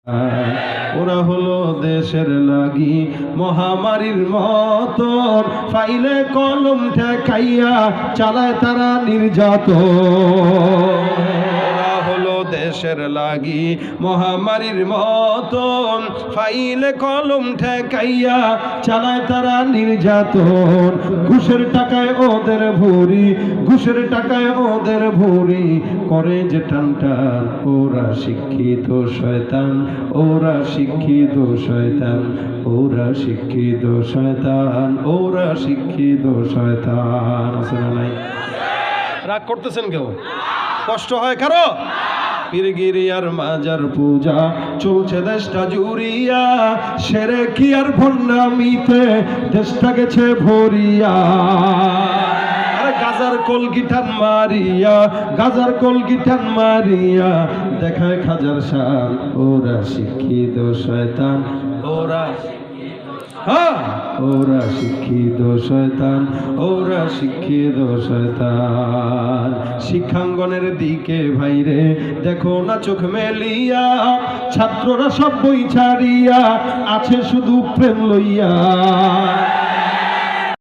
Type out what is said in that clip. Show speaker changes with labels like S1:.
S1: ওরা হলো দেশের লাগি মহামারীর মতন, ফাইলে কলম ঠেকাইয়া চালায় তারা নির্যাতন। ওরা হলো দেশের লাগি মহামারীর মতন, ফাইলে কলম ঠেকাইয়া চালায় তারা নির্যাতন। ঘুষের টাকায় ওদের ভরি, ঘুষের টাকায় ওদের ভরি, করে যে টান টান। ওরা শিক্ষিত শয়তান, ওরা শিক্ষিত শয়তান, ওরা শিক্ষিত শয়তান, ওরা শিক্ষিত শয়তান। আছে না নাই? রাগ করতেছেন কেউ? কষ্ট হয় কারো? পীরগিরি আর মাজার পূজা চলছে দেশটা জুড়িয়া, সেরে কি আর ভণ্ডামিতে দেশটা গেছে ভরিয়া। গাজার কলগিটান মারিয়া, গাজার কলগিটান মারিয়া দেখায় খাজার শান। ওরা শিক্ষিত শয়তান, ওরা ওরা শিক্ষিত শয়তান, ওরা শিক্ষিত শয়তান। শিক্ষাঙ্গনের দিকে ভাইরে দেখো না চোখ মেলিয়া, ছাত্ররা সব বই ছাড়িয়া আছে শুধু প্রেম লইয়া।